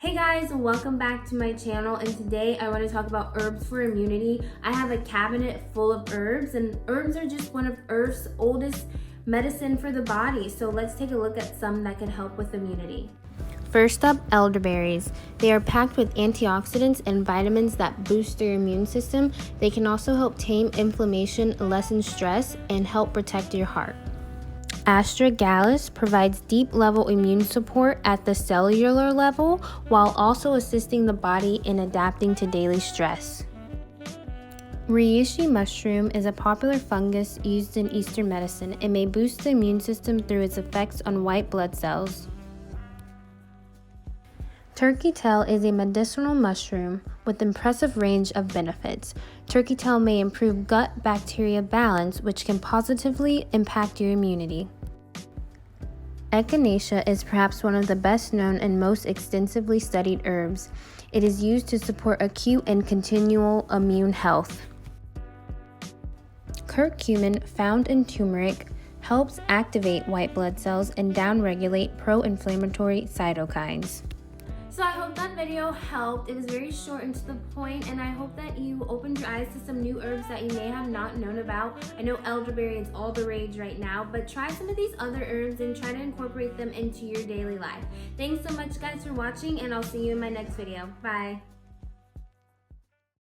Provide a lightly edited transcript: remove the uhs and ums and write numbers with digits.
Hey guys, welcome back to my channel, and today I want to talk about herbs for immunity. I have a cabinet full of herbs, and herbs are just one of Earth's oldest medicine for the body. So let's take a look at some that can help with immunity. First up, elderberries. They are packed with antioxidants and vitamins that boost your immune system. They can also help tame inflammation, lessen stress, and help protect your heart. Astragalus provides deep-level immune support at the cellular level while also assisting the body in adapting to daily stress. Reishi mushroom is a popular fungus used in Eastern medicine. It may boost the immune system through its effects on white blood cells. Turkey tail is a medicinal mushroom with impressive range of benefits. Turkey tail may improve gut bacteria balance, which can positively impact your immunity. Echinacea is perhaps one of the best known and most extensively studied herbs. It is used to support acute and continual immune health. Curcumin, found in turmeric, helps activate white blood cells and downregulate pro-inflammatory cytokines. So I hope that video helped. It was very short and to the point, and I hope that you opened your eyes to some new herbs that you may have not known about. I know elderberry is all the rage right now, but try some of these other herbs and try to incorporate them into your daily life. Thanks so much guys for watching, and I'll see you in my next video. Bye.